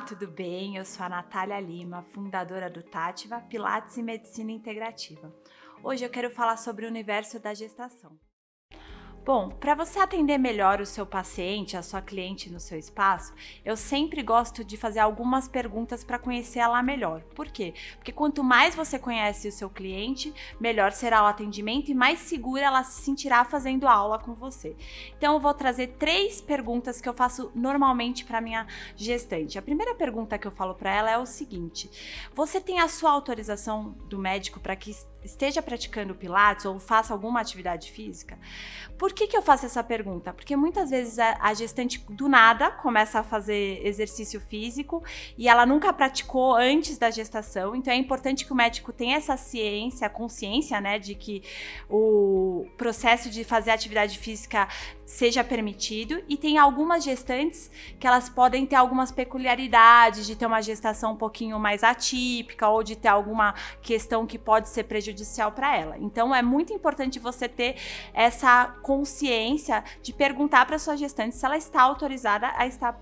tudo bem? Eu sou a Natália Lima, fundadora do Tátiva, Pilates e Medicina Integrativa. Hoje eu quero falar sobre o universo da gestação. Bom, para você atender melhor o seu paciente, a sua cliente no seu espaço, eu sempre gosto de fazer algumas perguntas para conhecer ela melhor. Por quê? Porque quanto mais você conhece o seu cliente, melhor será o atendimento e mais segura ela se sentirá fazendo aula com você. Então eu vou trazer 3 perguntas que eu faço normalmente para minha gestante. A primeira pergunta que eu falo para ela é o seguinte: você tem a sua autorização do médico para que esteja praticando Pilates ou faça alguma atividade física? Por que eu faço essa pergunta? Porque muitas vezes a gestante do nada começa a fazer exercício físico e ela nunca praticou antes da gestação, então é importante que o médico tenha essa consciência, né, de que o processo de fazer atividade física seja permitido, e tem algumas gestantes que elas podem ter algumas peculiaridades, de ter uma gestação um pouquinho mais atípica ou de ter alguma questão que pode ser prejudicial para ela. Então é muito importante você ter essa consciência de perguntar para sua gestante se ela está autorizada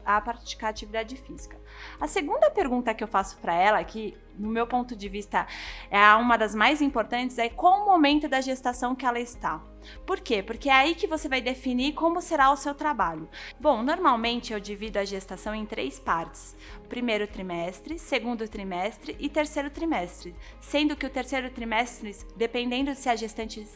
a praticar atividade física. A segunda pergunta que eu faço para ela, que no meu ponto de vista é uma das mais importantes, é qual o momento da gestação que ela está. Por quê? Porque é aí que você vai definir como será o seu trabalho. Bom, normalmente eu divido a gestação em 3 partes: primeiro trimestre, segundo trimestre e terceiro trimestre, sendo que o terceiro trimestre, dependendo se a gestante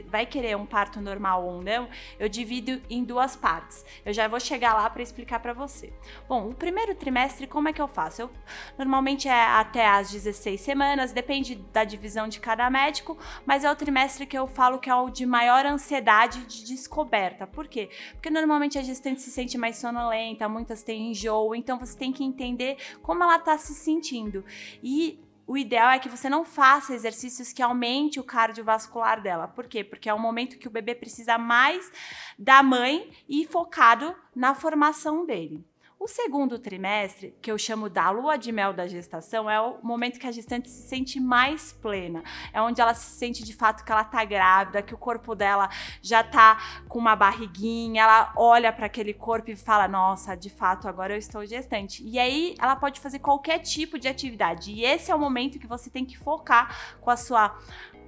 vai querer um parto normal ou não, eu divido em 2 partes. Eu já vou chegar lá para explicar para você. Bom, o primeiro trimestre, como é que eu faço? Normalmente é até as 16 semanas, depende da divisão de cada médico, mas é o trimestre que eu falo que é o de maior ansiedade de descoberta. Por quê? Porque normalmente a gestante se sente mais sonolenta, muitas têm enjoo, então você tem que entender como ela está se sentindo. E o ideal é que você não faça exercícios que aumente o cardiovascular dela. Por quê? Porque é o momento que o bebê precisa mais da mãe e focado na formação dele. O segundo trimestre, que eu chamo da lua de mel da gestação, é o momento que a gestante se sente mais plena. É onde ela se sente de fato que ela tá grávida, que o corpo dela já tá com uma barriguinha, ela olha para aquele corpo e fala: nossa, de fato agora eu estou gestante. E aí ela pode fazer qualquer tipo de atividade. E esse é o momento que você tem que focar com a sua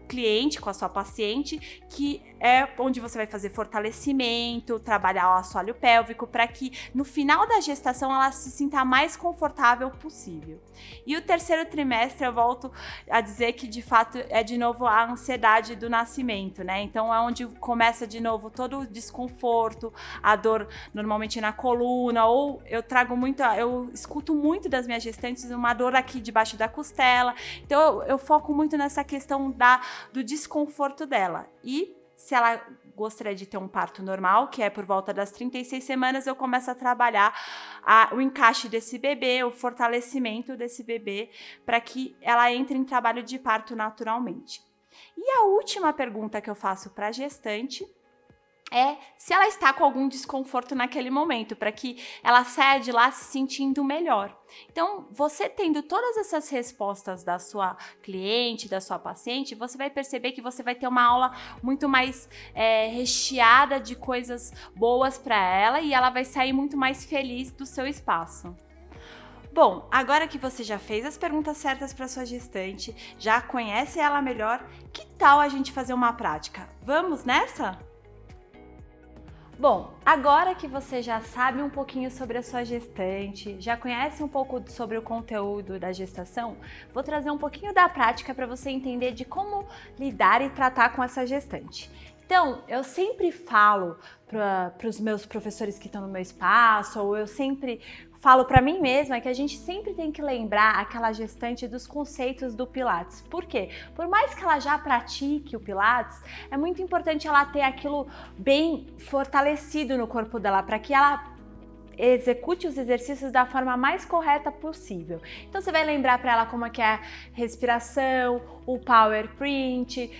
cliente, com a sua paciente, que é onde você vai fazer fortalecimento, trabalhar o assoalho pélvico, para que no final da gestação ela se sinta mais confortável possível. E o terceiro trimestre eu volto a dizer que de fato é de novo a ansiedade do nascimento, né? Então é onde começa de novo todo o desconforto, a dor normalmente na coluna, ou eu escuto muito das minhas gestantes uma dor aqui debaixo da costela. Então eu foco muito nessa questão do desconforto dela. E se ela gostaria de ter um parto normal, que é por volta das 36 semanas, eu começo a trabalhar o encaixe desse bebê, o fortalecimento desse bebê, para que ela entre em trabalho de parto naturalmente. E a última pergunta que eu faço para a gestante é se ela está com algum desconforto naquele momento, para que ela saia de lá se sentindo melhor. Então, você tendo todas essas respostas da sua cliente, da sua paciente, você vai perceber que você vai ter uma aula muito mais recheada de coisas boas para ela, e ela vai sair muito mais feliz do seu espaço. Bom, agora que você já fez as perguntas certas para sua gestante, já conhece ela melhor, que tal a gente fazer uma prática? Vamos nessa? Bom, agora que você já sabe um pouquinho sobre a sua gestante, já conhece um pouco sobre o conteúdo da gestação, vou trazer um pouquinho da prática para você entender de como lidar e tratar com essa gestante. Então, eu sempre falo para os meus professores que estão no meu espaço, ou eu sempre falo para mim mesma que a gente sempre tem que lembrar aquela gestante dos conceitos do Pilates. Por quê? Por mais que ela já pratique o Pilates, é muito importante ela ter aquilo bem fortalecido no corpo dela, para que ela execute os exercícios da forma mais correta possível. Então você vai lembrar para ela como é que é a respiração, o power print,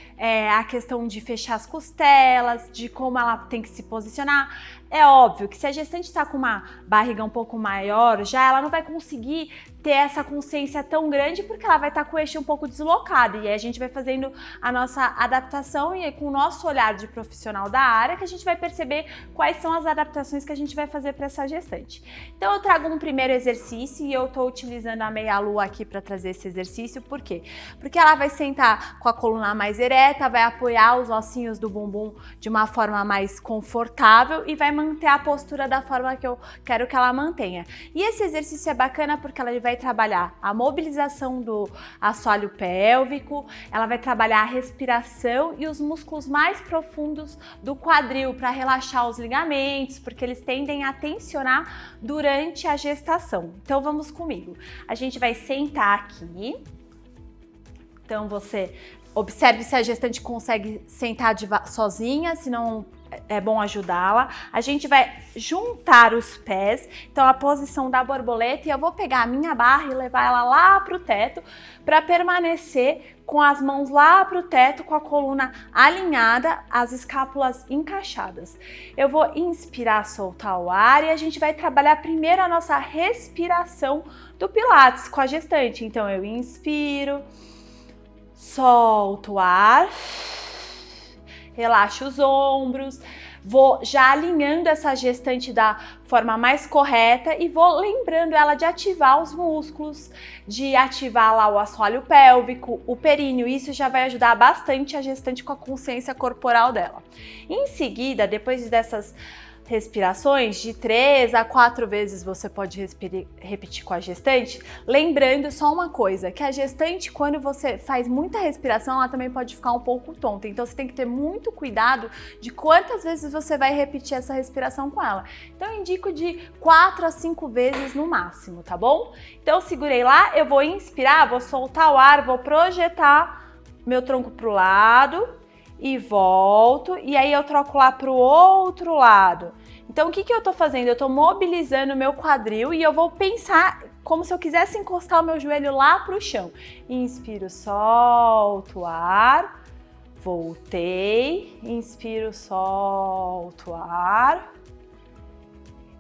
a questão de fechar as costelas, de como ela tem que se posicionar. É óbvio que se a gestante está com uma barriga um pouco maior, já ela não vai conseguir ter essa consciência tão grande porque ela vai estar com o eixo um pouco deslocado. E aí a gente vai fazendo a nossa adaptação e com o nosso olhar de profissional da área que a gente vai perceber quais são as adaptações que a gente vai fazer para essa gestante. Então eu trago um primeiro exercício e eu estou utilizando a meia-lua aqui para trazer esse exercício. Por quê? Porque ela vai sentar com a coluna mais ereta, vai apoiar os ossinhos do bumbum de uma forma mais confortável e vai manter a postura da forma que eu quero que ela mantenha. E esse exercício é bacana porque ela vai trabalhar a mobilização do assoalho pélvico, ela vai trabalhar a respiração e os músculos mais profundos do quadril para relaxar os ligamentos, porque eles tendem a tensionar durante a gestação. Então vamos comigo. A gente vai sentar aqui. Então você observe se a gestante consegue sentar sozinha, se não é bom ajudá-la. A gente vai juntar os pés, então a posição da borboleta, e eu vou pegar a minha barra e levar ela lá para o teto para permanecer com as mãos lá para o teto, com a coluna alinhada, as escápulas encaixadas. Eu vou inspirar, soltar o ar e a gente vai trabalhar primeiro a nossa respiração do Pilates com a gestante. Então eu inspiro, solto o ar, relaxo os ombros, vou já alinhando essa gestante da forma mais correta e vou lembrando ela de ativar os músculos, de ativar lá o assoalho pélvico, o períneo. Isso já vai ajudar bastante a gestante com a consciência corporal dela. Em seguida, depois dessas respirações, de 3 a 4 vezes você pode repetir com a gestante, lembrando só uma coisa, que a gestante, quando você faz muita respiração, ela também pode ficar um pouco tonta, então você tem que ter muito cuidado de quantas vezes você vai repetir essa respiração com ela. Então eu indico de 4 a 5 vezes no máximo, tá bom? Então eu segurei lá, eu vou inspirar, vou soltar o ar, vou projetar meu tronco pro lado e volto, e aí eu troco lá pro outro lado. Então o que eu tô fazendo? Eu tô mobilizando o meu quadril e eu vou pensar como se eu quisesse encostar o meu joelho lá pro chão. Inspiro, solto o ar, voltei, inspiro, solto o ar.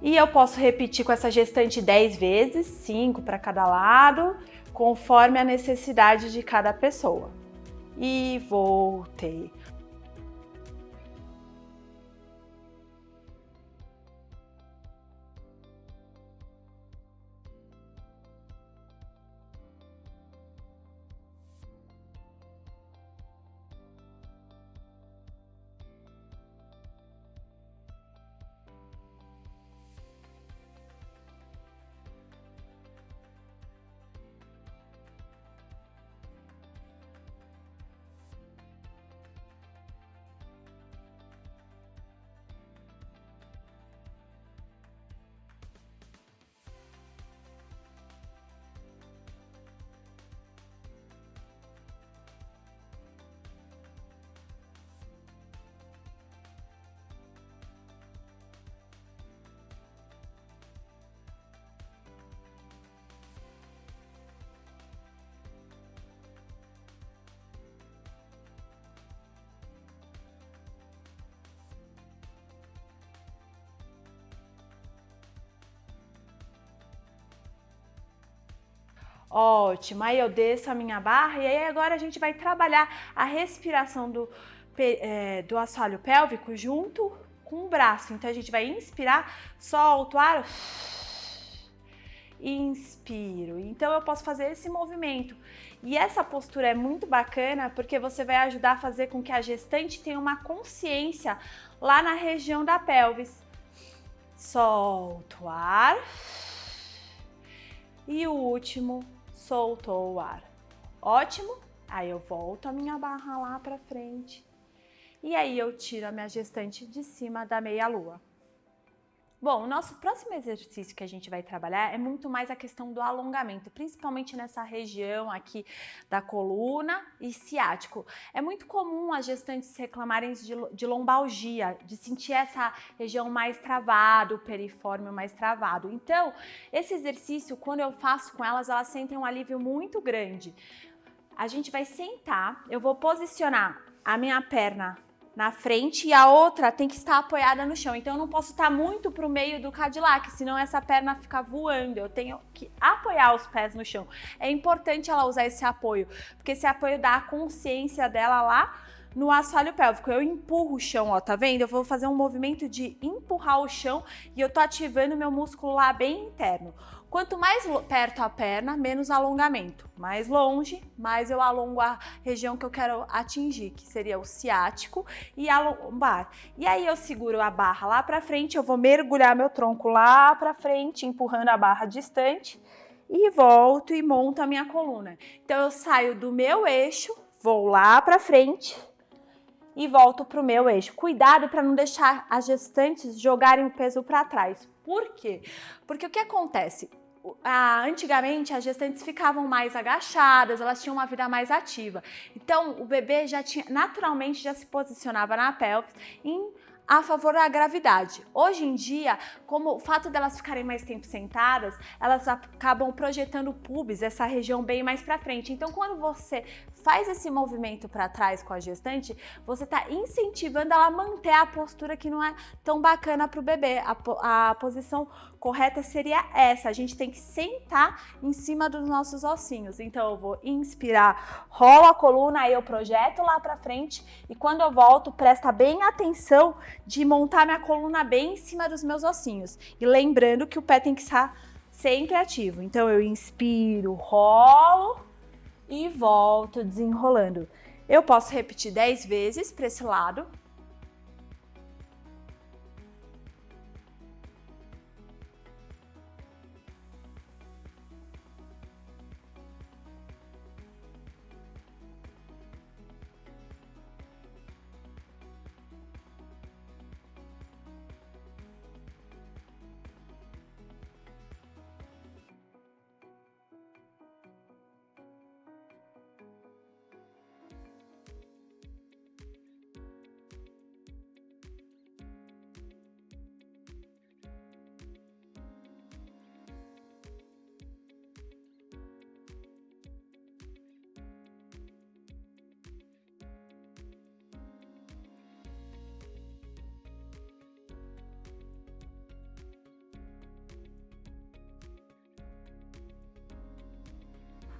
E eu posso repetir com essa gestante 10 vezes, 5 para cada lado, conforme a necessidade de cada pessoa. E voltei. Ótimo, aí eu desço a minha barra e aí agora a gente vai trabalhar a respiração do assoalho pélvico junto com o braço. Então a gente vai inspirar, solto o ar, inspiro. Então eu posso fazer esse movimento. E essa postura é muito bacana porque você vai ajudar a fazer com que a gestante tenha uma consciência lá na região da pelvis. Solto o ar. E o último, soltou o ar. Ótimo? Aí eu volto a minha barra lá pra frente. E aí eu tiro a minha gestante de cima da meia-lua. Bom, o nosso próximo exercício que a gente vai trabalhar é muito mais a questão do alongamento, principalmente nessa região aqui da coluna e ciático. É muito comum as gestantes reclamarem de lombalgia, de sentir essa região mais travada, o perifórmio mais travado. Então, esse exercício, quando eu faço com elas, elas sentem um alívio muito grande. A gente vai sentar, eu vou posicionar a minha perna na frente e a outra tem que estar apoiada no chão. Então eu não posso estar muito pro meio do Cadillac, senão essa perna fica voando. Eu tenho que apoiar os pés no chão. É importante ela usar esse apoio, porque esse apoio dá a consciência dela lá no assoalho pélvico. Eu empurro o chão, ó, tá vendo? Eu vou fazer um movimento de empurrar o chão e eu tô ativando meu músculo lá bem interno. Quanto mais perto a perna, menos alongamento. Mais longe, mais eu alongo a região que eu quero atingir, que seria o ciático e a lombar. E aí eu seguro a barra lá pra frente, eu vou mergulhar meu tronco lá pra frente, empurrando a barra distante e volto e monto a minha coluna. Então eu saio do meu eixo, vou lá pra frente e volto pro meu eixo. Cuidado para não deixar as gestantes jogarem o peso para trás. Por quê? Porque o que acontece? Antigamente as gestantes ficavam mais agachadas, elas tinham uma vida mais ativa. Então o bebê naturalmente já se posicionava na pelvis a favor da gravidade. Hoje em dia, como o fato delas ficarem mais tempo sentadas, elas acabam projetando o pubis, essa região bem mais para frente. Então, quando você faz esse movimento para trás com a gestante, você está incentivando ela a manter a postura que não é tão bacana para o bebê. A posição correta seria essa, a gente tem que sentar em cima dos nossos ossinhos. Então eu vou inspirar, rolo a coluna, aí eu projeto lá para frente e quando eu volto, presta bem atenção de montar minha coluna bem em cima dos meus ossinhos. E lembrando que o pé tem que estar sempre ativo. Então eu inspiro, rolo e volto desenrolando. Eu posso repetir 10 vezes para esse lado.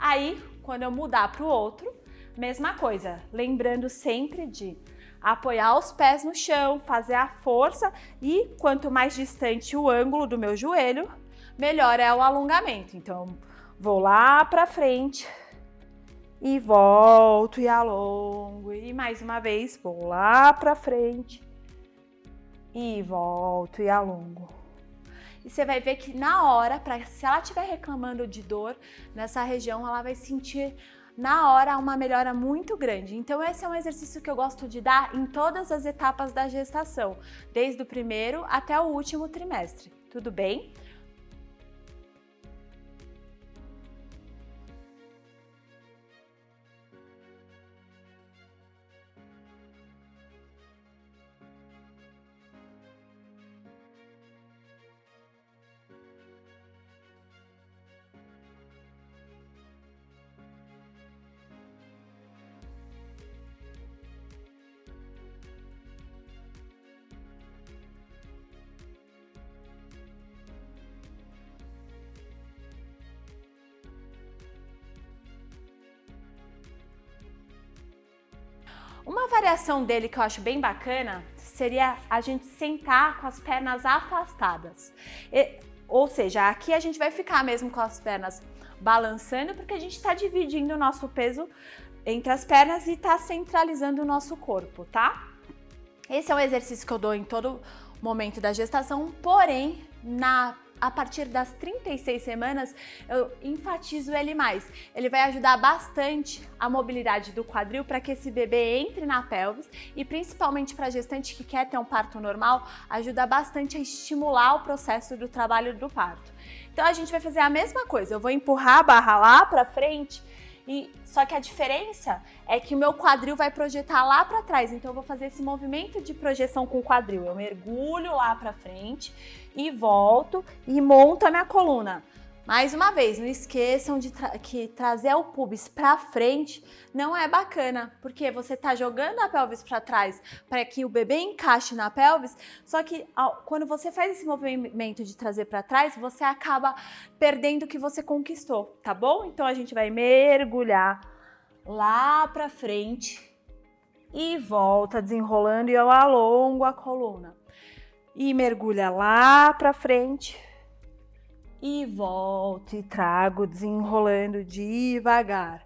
Aí, quando eu mudar para o outro, mesma coisa, lembrando sempre de apoiar os pés no chão, fazer a força e quanto mais distante o ângulo do meu joelho, melhor é o alongamento. Então, vou lá para frente e volto e alongo. E mais uma vez, vou lá para frente e volto e alongo. E você vai ver que na hora, se ela estiver reclamando de dor nessa região, ela vai sentir na hora uma melhora muito grande. Então esse é um exercício que eu gosto de dar em todas as etapas da gestação, desde o primeiro até o último trimestre. Tudo bem? Uma variação dele que eu acho bem bacana seria a gente sentar com as pernas afastadas. Ou seja, aqui a gente vai ficar mesmo com as pernas balançando porque a gente está dividindo o nosso peso entre as pernas e está centralizando o nosso corpo, tá? Esse é um exercício que eu dou em todo momento da gestação, porém, a partir das 36 semanas, eu enfatizo ele mais. Ele vai ajudar bastante a mobilidade do quadril para que esse bebê entre na pelvis e principalmente para a gestante que quer ter um parto normal, ajuda bastante a estimular o processo do trabalho do parto. Então a gente vai fazer a mesma coisa, eu vou empurrar a barra lá para frente, só que a diferença é que o meu quadril vai projetar lá para trás, então eu vou fazer esse movimento de projeção com o quadril. Eu mergulho lá para frente e volto e monto a minha coluna. Mais uma vez, não esqueçam de que trazer o pubis para frente não é bacana, porque você tá jogando a pelvis para trás para que o bebê encaixe na pelvis, só que quando você faz esse movimento de trazer para trás, você acaba perdendo o que você conquistou, tá bom? Então a gente vai mergulhar lá para frente e volta desenrolando e eu alongo a coluna. E mergulha lá para frente. E volto e trago desenrolando devagar.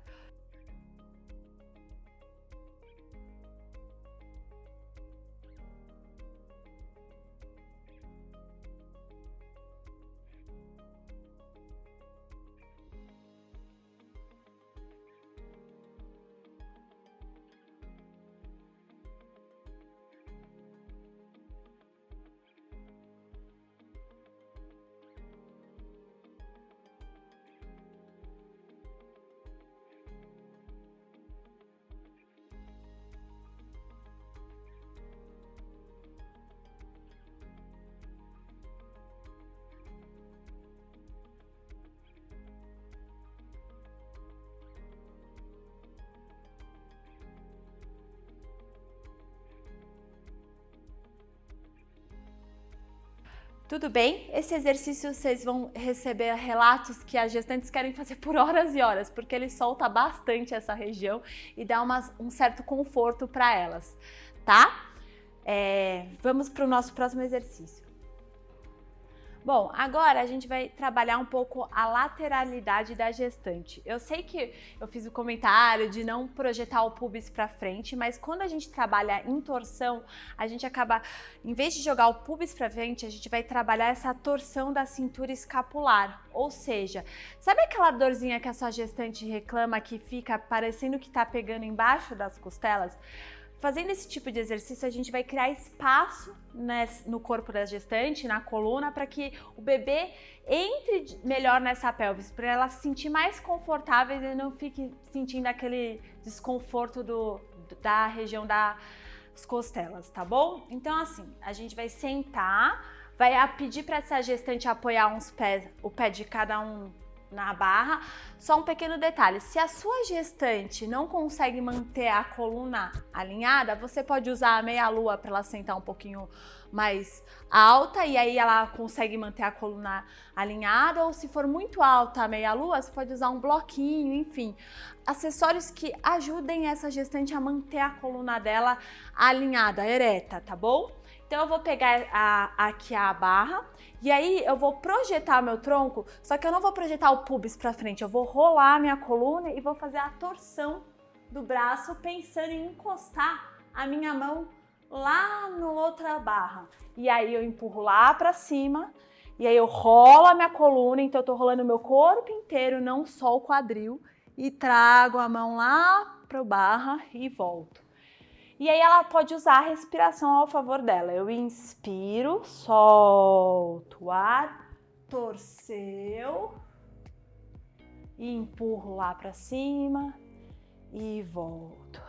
Tudo bem? Esse exercício vocês vão receber relatos que as gestantes querem fazer por horas e horas, porque ele solta bastante essa região e dá um certo conforto para elas, tá? Vamos para o nosso próximo exercício. Bom, agora a gente vai trabalhar um pouco a lateralidade da gestante. Eu sei que eu fiz o comentário de não projetar o pubis para frente, mas quando a gente trabalha em torção, a gente acaba, em vez de jogar o pubis para frente, a gente vai trabalhar essa torção da cintura escapular. Ou seja, sabe aquela dorzinha que a sua gestante reclama que fica parecendo que tá pegando embaixo das costelas? Fazendo esse tipo de exercício, a gente vai criar espaço no corpo da gestante, na coluna, para que o bebê entre melhor nessa pelvis, para ela se sentir mais confortável e não fique sentindo aquele desconforto da região das costelas, tá bom? Então, assim, a gente vai sentar, vai pedir para essa gestante apoiar o pé de cada um na barra. Só um pequeno detalhe, se a sua gestante não consegue manter a coluna alinhada, você pode usar a meia-lua para ela sentar um pouquinho mais alta e aí ela consegue manter a coluna alinhada, ou se for muito alta a meia-lua, você pode usar um bloquinho, enfim, acessórios que ajudem essa gestante a manter a coluna dela alinhada, ereta, tá bom? Então eu vou pegar aqui a barra e aí eu vou projetar meu tronco, só que eu não vou projetar o pubis para frente, eu vou rolar a minha coluna e vou fazer a torção do braço pensando em encostar a minha mão lá no outra barra. E aí eu empurro lá para cima e aí eu rolo a minha coluna, então eu tô rolando o meu corpo inteiro, não só o quadril, e trago a mão lá pro barra e volto. E aí ela pode usar a respiração ao favor dela. Eu inspiro, solto o ar, torceu e empurro lá para cima e volto.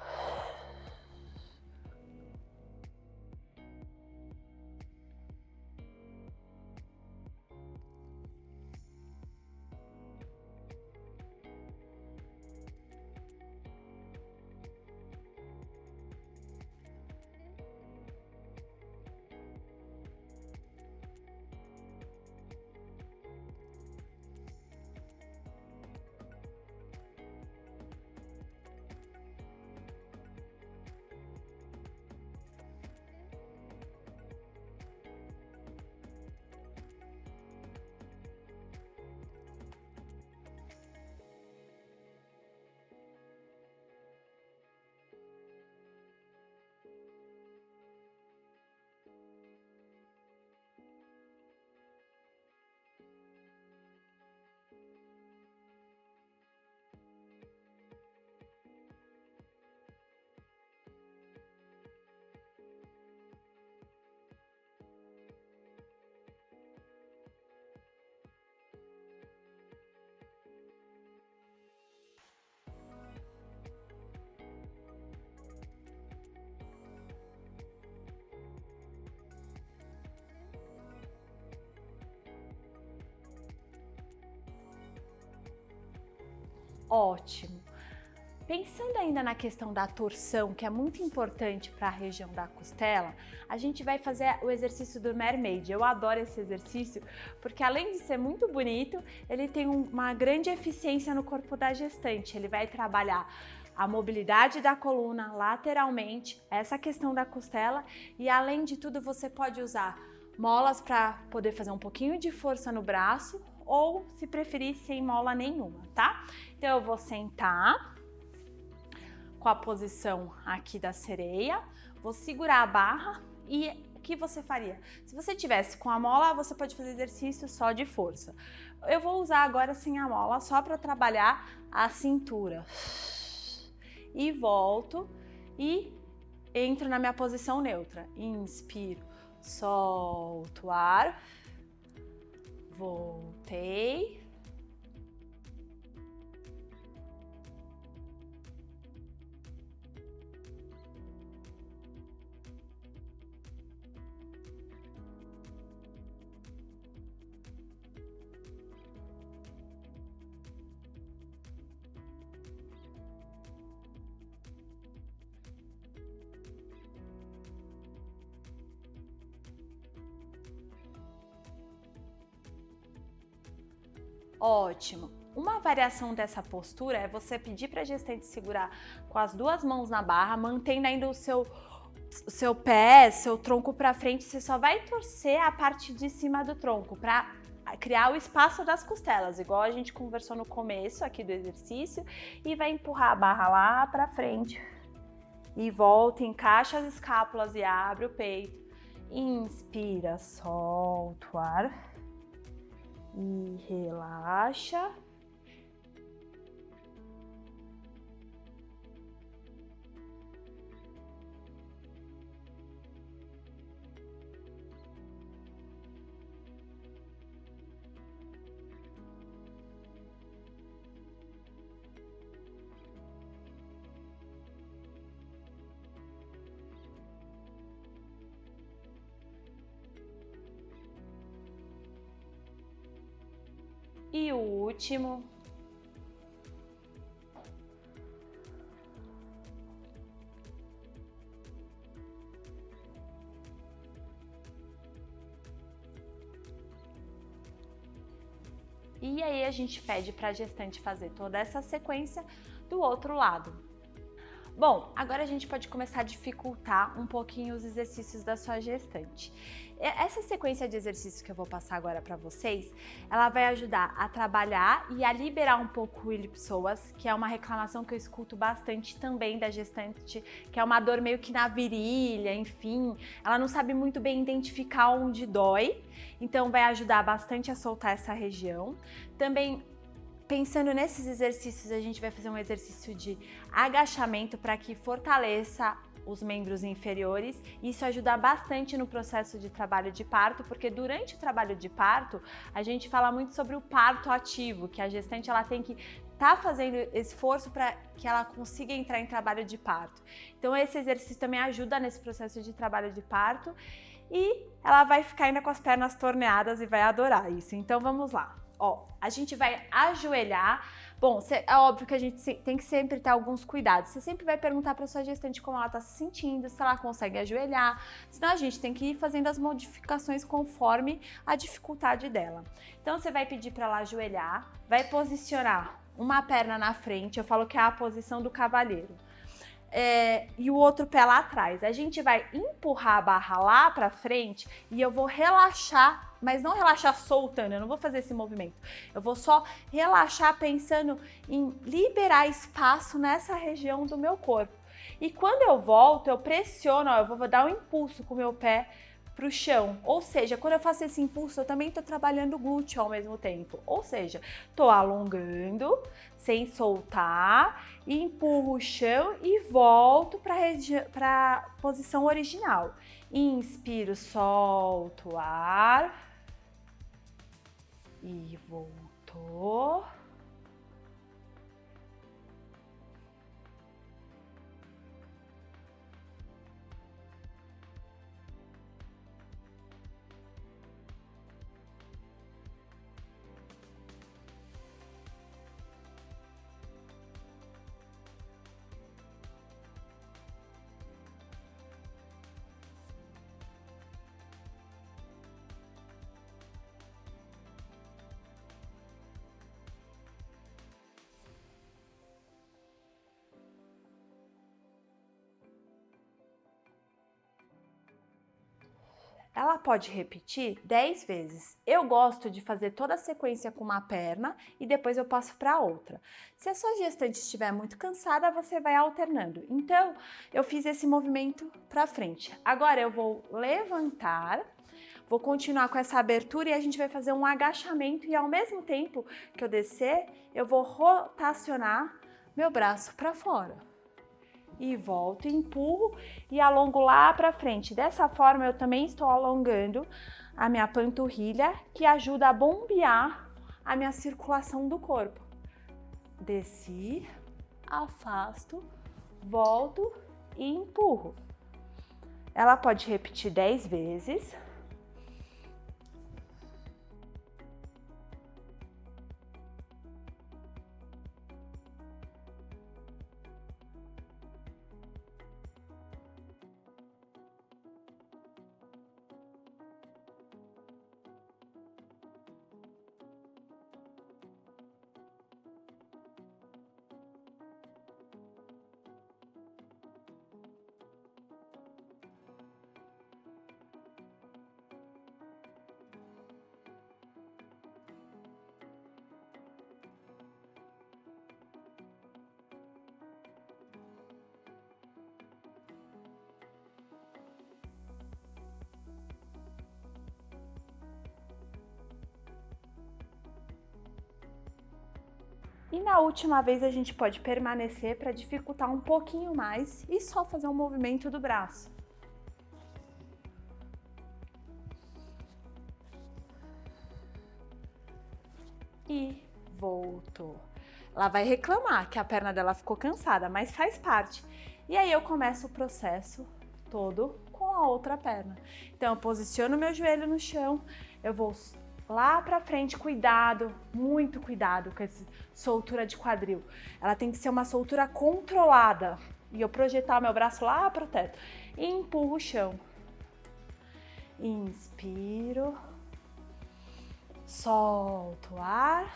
Ótimo! Pensando ainda na questão da torção, que é muito importante para a região da costela, a gente vai fazer o exercício do Mermaid. Eu adoro esse exercício porque, além de ser muito bonito, ele tem uma grande eficiência no corpo da gestante. Ele vai trabalhar a mobilidade da coluna lateralmente, essa questão da costela, e além de tudo você pode usar molas para poder fazer um pouquinho de força no braço ou, se preferir, sem mola nenhuma, tá? Então eu vou sentar com a posição aqui da sereia, vou segurar a barra e o que você faria? Se você tivesse com a mola, você pode fazer exercício só de força. Eu vou usar agora sem a mola, só para trabalhar a cintura. E volto e entro na minha posição neutra. Inspiro, solto o ar, voltei. Ótimo! Uma variação dessa postura é você pedir para a gestante segurar com as duas mãos na barra, mantendo ainda o seu pé, seu tronco para frente. Você só vai torcer a parte de cima do tronco para criar o espaço das costelas, igual a gente conversou no começo aqui do exercício, e vai empurrar a barra lá para frente. E volta, encaixa as escápulas e abre o peito. Inspira, solta o ar. E relaxa. E o último. E aí a gente pede para a gestante fazer toda essa sequência do outro lado. Bom, agora a gente pode começar a dificultar um pouquinho os exercícios da sua gestante. Essa sequência de exercícios que eu vou passar agora para vocês, ela vai ajudar a trabalhar e a liberar um pouco o iliopsoas, que é uma reclamação que eu escuto bastante também da gestante, que é uma dor meio que na virilha, enfim, ela não sabe muito bem identificar onde dói, então vai ajudar bastante a soltar essa região. Também, pensando nesses exercícios, a gente vai fazer um exercício de agachamento para que fortaleça os membros inferiores. Isso ajuda bastante no processo de trabalho de parto, porque durante o trabalho de parto, a gente fala muito sobre o parto ativo, que a gestante ela tem que estar fazendo esforço para que ela consiga entrar em trabalho de parto. Então esse exercício também ajuda nesse processo de trabalho de parto e ela vai ficar ainda com as pernas torneadas e vai adorar isso. Então vamos lá. Ó, a gente vai ajoelhar. Bom, é óbvio que a gente tem que sempre ter alguns cuidados. Você sempre vai perguntar para sua gestante como ela está se sentindo, se ela consegue ajoelhar. Senão a gente tem que ir fazendo as modificações conforme a dificuldade dela. Então você vai pedir para ela ajoelhar, vai posicionar uma perna na frente, eu falo que é a posição do cavalheiro. E o outro pé lá atrás. A gente vai empurrar a barra lá pra frente e eu vou relaxar, mas não relaxar soltando, eu não vou fazer esse movimento. Eu vou só relaxar pensando em liberar espaço nessa região do meu corpo. E quando eu volto, eu pressiono, ó, eu vou dar um impulso com o meu pé pro chão. Ou seja, quando eu faço esse impulso, eu também tô trabalhando o glúteo ao mesmo tempo. Ou seja, tô alongando sem soltar, empurro o chão e volto para a posição original. Inspiro, solto o ar e voltou. ela pode repetir 10 vezes. Eu gosto de fazer toda a sequência com uma perna e depois eu passo para a outra. Se a sua gestante estiver muito cansada, você vai alternando. Então, eu fiz esse movimento para frente. Agora eu vou levantar, vou continuar com essa abertura e a gente vai fazer um agachamento e ao mesmo tempo que eu descer, eu vou rotacionar meu braço para fora. E volto, empurro e alongo lá para frente. Dessa forma, eu também estou alongando a minha panturrilha, que ajuda a bombear a minha circulação do corpo. Desci, afasto, volto e empurro. Ela pode repetir 10 vezes. E na última vez a gente pode permanecer para dificultar um pouquinho mais e só fazer um movimento do braço. E voltou. Ela vai reclamar que a perna dela ficou cansada, mas faz parte. E aí eu começo o processo todo com a outra perna. Então eu posiciono meu joelho no chão, eu vou lá pra frente, cuidado, muito cuidado com essa soltura de quadril. Ela tem que ser uma soltura controlada. E eu projetar o meu braço lá pro teto. E empurro o chão. Inspiro. Solto o ar.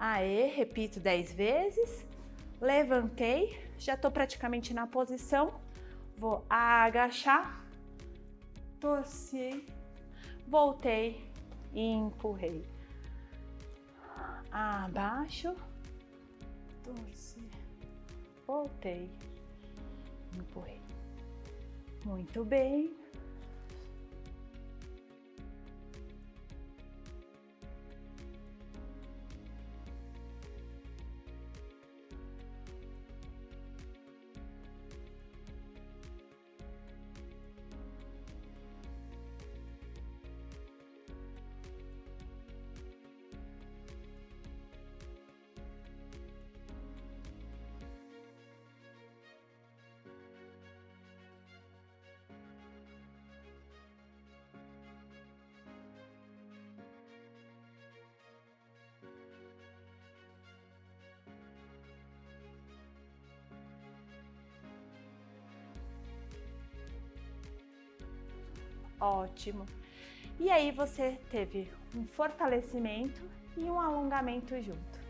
Aê, repito 10 vezes. Levantei, já tô praticamente na posição. Vou agachar, torci, voltei e empurrei. Abaixo, torci, voltei, empurrei. Muito bem. Ótimo. E aí você teve um fortalecimento e um alongamento junto.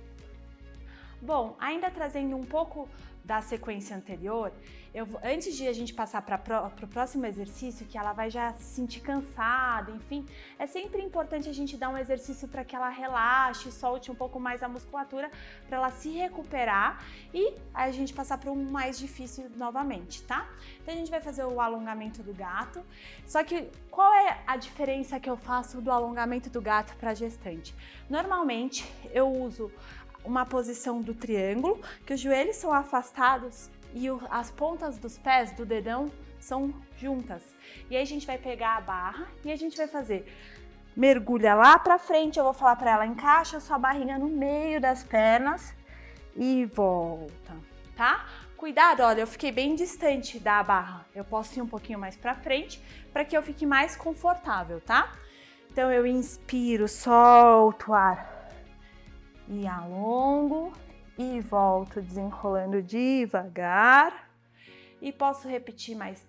Bom, ainda trazendo um pouco da sequência anterior, antes de a gente passar para o próximo exercício, que ela vai já se sentir cansada, enfim, é sempre importante a gente dar um exercício para que ela relaxe, solte um pouco mais a musculatura, para ela se recuperar e a gente passar para um mais difícil novamente, tá? Então a gente vai fazer o alongamento do gato, só que qual é a diferença que eu faço do alongamento do gato para gestante? Normalmente eu uso uma posição do triângulo, que os joelhos são afastados e as pontas dos pés, do dedão, são juntas. E aí a gente vai pegar a barra e a gente vai fazer mergulha lá pra frente. Eu vou falar pra ela, encaixa a sua barriga no meio das pernas e volta, tá? Cuidado, olha, eu fiquei bem distante da barra. Eu posso ir um pouquinho mais pra frente para que eu fique mais confortável, tá? Então eu inspiro, solto o ar e alongo e volto desenrolando devagar. E posso repetir mais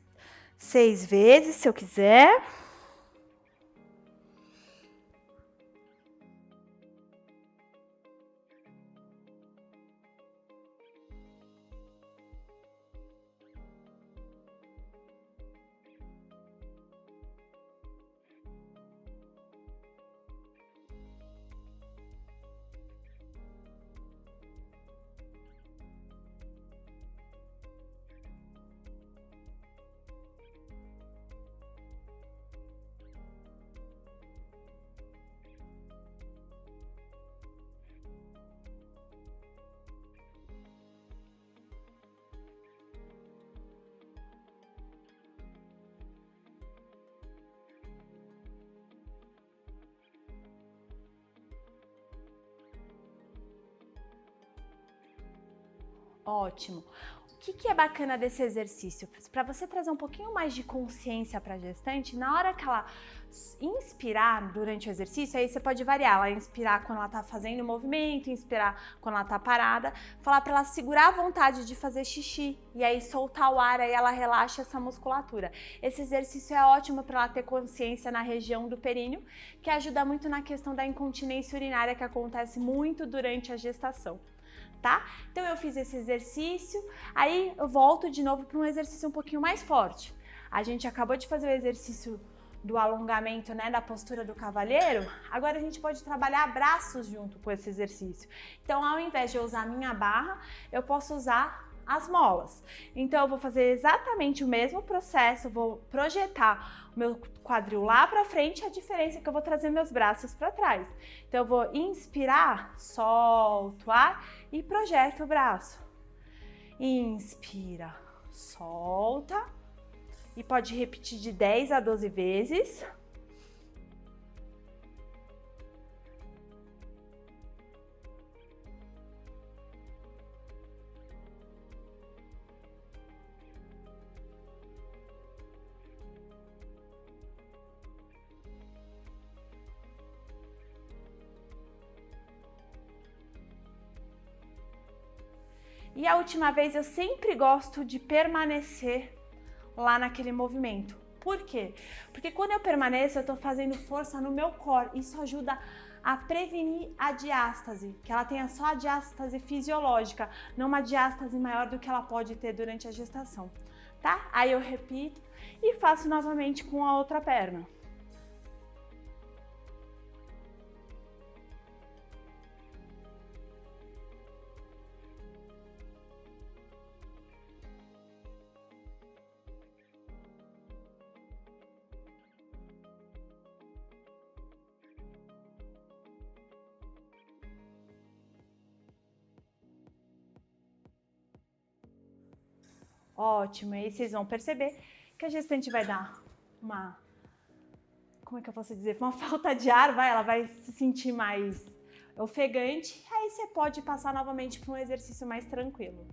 6 vezes se eu quiser. Ótimo. O que é bacana desse exercício? Para você trazer um pouquinho mais de consciência para a gestante, na hora que ela inspirar durante o exercício, aí você pode variar, ela inspirar quando ela tá fazendo o movimento, inspirar quando ela tá parada, falar para ela segurar a vontade de fazer xixi e aí soltar o ar, aí ela relaxa essa musculatura. Esse exercício é ótimo para ela ter consciência na região do períneo, que ajuda muito na questão da incontinência urinária que acontece muito durante a gestação. Tá? Então eu fiz esse exercício, aí eu volto de novo para um exercício um pouquinho mais forte. A gente acabou de fazer o exercício do alongamento, né, da postura do cavalheiro, agora a gente pode trabalhar braços junto com esse exercício. Então ao invés de eu usar a minha barra, eu posso usar as molas. Então eu vou fazer exatamente o mesmo processo, vou projetar o meu quadril lá para frente, a diferença é que eu vou trazer meus braços para trás. Então eu vou inspirar, solto o ar e projeto o braço. Inspira, solta e pode repetir de 10 a 12 vezes. E a última vez eu sempre gosto de permanecer lá naquele movimento. Por quê? Porque quando eu permaneço, eu tô fazendo força no meu core. Isso ajuda a prevenir a diástase, que ela tenha só a diástase fisiológica, não uma diástase maior do que ela pode ter durante a gestação, tá? Aí eu repito e faço novamente com a outra perna. Ótimo, e aí vocês vão perceber que a gestante vai dar uma, como é que eu posso dizer, uma falta de ar, ela vai se sentir mais ofegante, aí você pode passar novamente para um exercício mais tranquilo.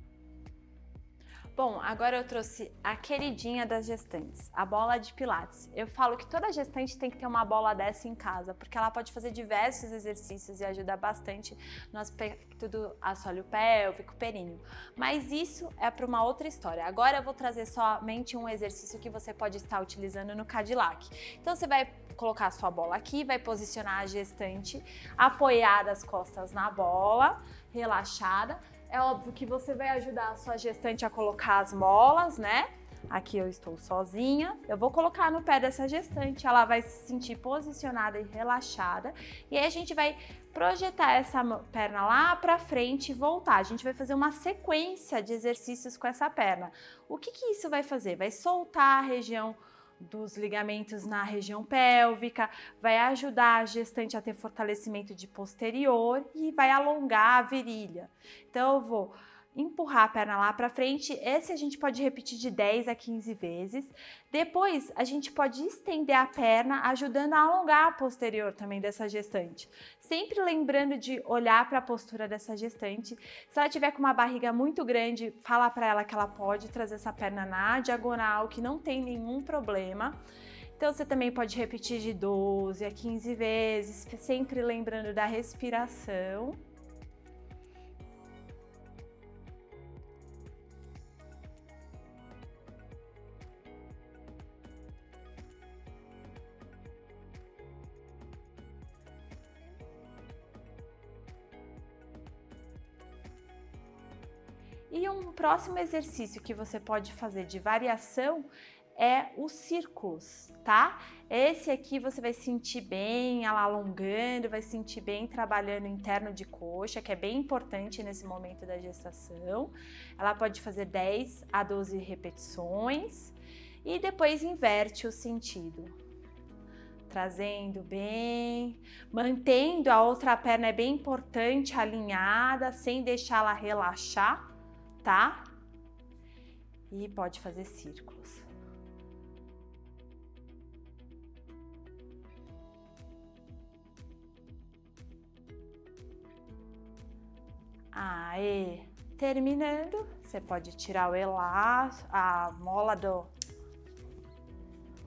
Bom, agora eu trouxe a queridinha das gestantes, a bola de pilates. Eu falo que toda gestante tem que ter uma bola dessa em casa, porque ela pode fazer diversos exercícios e ajuda bastante no aspecto do assoalho pélvico, períneo. Mas isso é para uma outra história. Agora eu vou trazer somente um exercício que você pode estar utilizando no Cadillac. Então você vai colocar a sua bola aqui, vai posicionar a gestante apoiada as costas na bola, relaxada. É óbvio que você vai ajudar a sua gestante a colocar as molas, né? Aqui eu estou sozinha, eu vou colocar no pé dessa gestante, ela vai se sentir posicionada e relaxada. E aí a gente vai projetar essa perna lá para frente e voltar. A gente vai fazer uma sequência de exercícios com essa perna. O que isso vai fazer? Vai soltar a região dos ligamentos na região pélvica, vai ajudar a gestante a ter fortalecimento de posterior e vai alongar a virilha. Então eu vou empurrar a perna lá para frente. Esse a gente pode repetir de 10 a 15 vezes. Depois, a gente pode estender a perna, ajudando a alongar a posterior também dessa gestante. Sempre lembrando de olhar para a postura dessa gestante. Se ela tiver com uma barriga muito grande, fala para ela que ela pode trazer essa perna na diagonal, que não tem nenhum problema. Então, você também pode repetir de 12 a 15 vezes, sempre lembrando da respiração. E um próximo exercício que você pode fazer de variação é os círculos, tá? Esse aqui você vai sentir bem ela alongando, vai sentir bem trabalhando o interno de coxa, que é bem importante nesse momento da gestação. Ela pode fazer 10 a 12 repetições e depois inverte o sentido. Trazendo bem, mantendo a outra perna, é bem importante, alinhada, sem deixá-la relaxar, tá? E pode fazer círculos. Aê! Terminando, você pode tirar o elástico, a mola do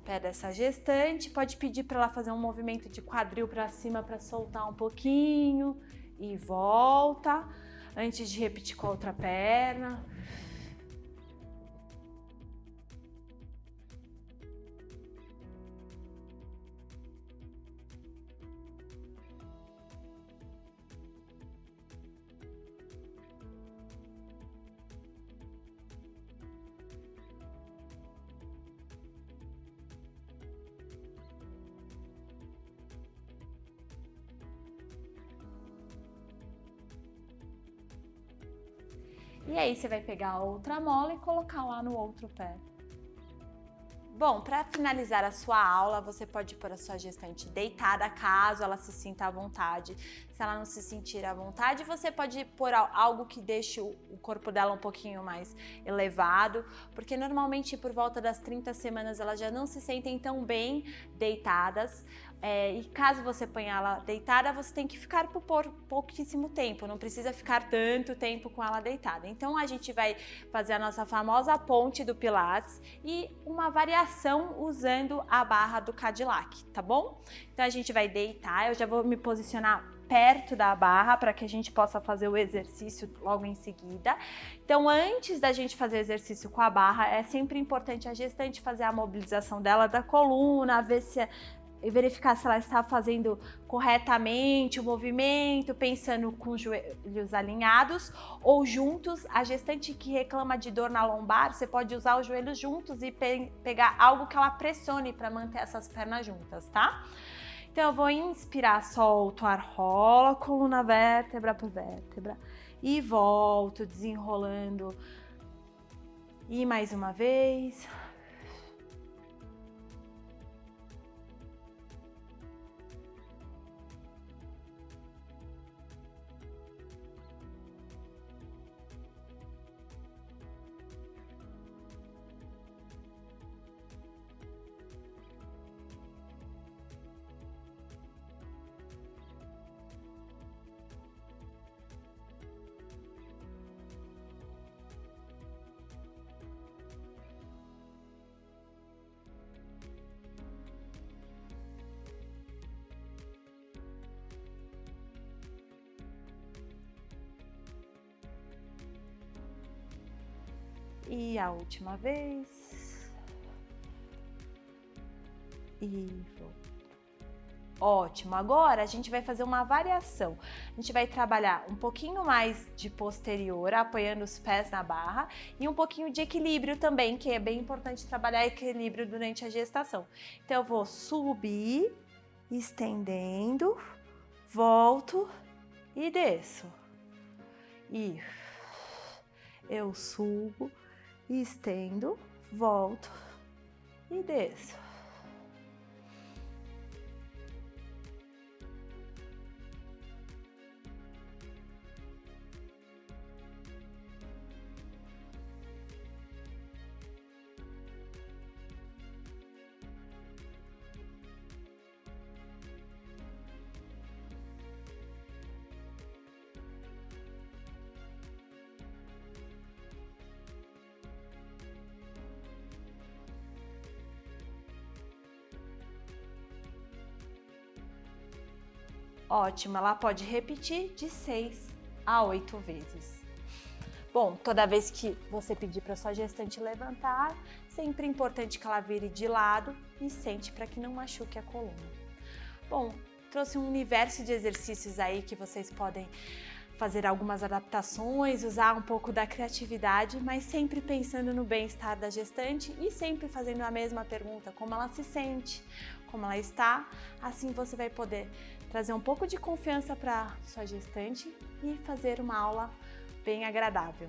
pé dessa gestante, pode pedir para ela fazer um movimento de quadril para cima para soltar um pouquinho e volta, antes de repetir com a outra perna. E aí você vai pegar a outra mola e colocar lá no outro pé. Bom, para finalizar a sua aula, você pode pôr a sua gestante deitada, caso ela se sinta à vontade. Se ela não se sentir à vontade, você pode pôr algo que deixe o corpo dela um pouquinho mais elevado, porque normalmente por volta das 30 semanas elas já não se sentem tão bem deitadas. E caso você ponha ela deitada, você tem que ficar por pouquíssimo tempo, não precisa ficar tanto tempo com ela deitada. Então a gente vai fazer a nossa famosa ponte do Pilates e uma variação usando a barra do Cadillac, tá bom? Então a gente vai deitar, eu já vou me posicionar perto da barra para que a gente possa fazer o exercício logo em seguida. Então, antes da gente fazer o exercício com a barra, é sempre importante a gestante fazer a mobilização dela da coluna, verificar se ela está fazendo corretamente o movimento, pensando com os joelhos alinhados ou juntos. A gestante que reclama de dor na lombar, você pode usar os joelhos juntos e pegar algo que ela pressione para manter essas pernas juntas, tá? Então eu vou inspirar, solto o ar, rola, coluna vértebra por vértebra e volto desenrolando. E mais uma vez. E a última vez. E volta. Ótimo, agora a gente vai fazer uma variação. A gente vai trabalhar um pouquinho mais de posterior, apoiando os pés na barra, e um pouquinho de equilíbrio também, que é bem importante trabalhar equilíbrio durante a gestação. Então eu vou subir, estendendo, volto e desço. E eu subo, estendo, volto e desço. Ótimo, ela pode repetir de 6 a 8 vezes. Bom, toda vez que você pedir para sua gestante levantar, sempre é importante que ela vire de lado e sente para que não machuque a coluna. Bom, trouxe um universo de exercícios aí que vocês podem fazer algumas adaptações, usar um pouco da criatividade, mas sempre pensando no bem-estar da gestante e sempre fazendo a mesma pergunta, como ela se sente, como ela está. Assim você vai poder trazer um pouco de confiança para sua gestante e fazer uma aula bem agradável.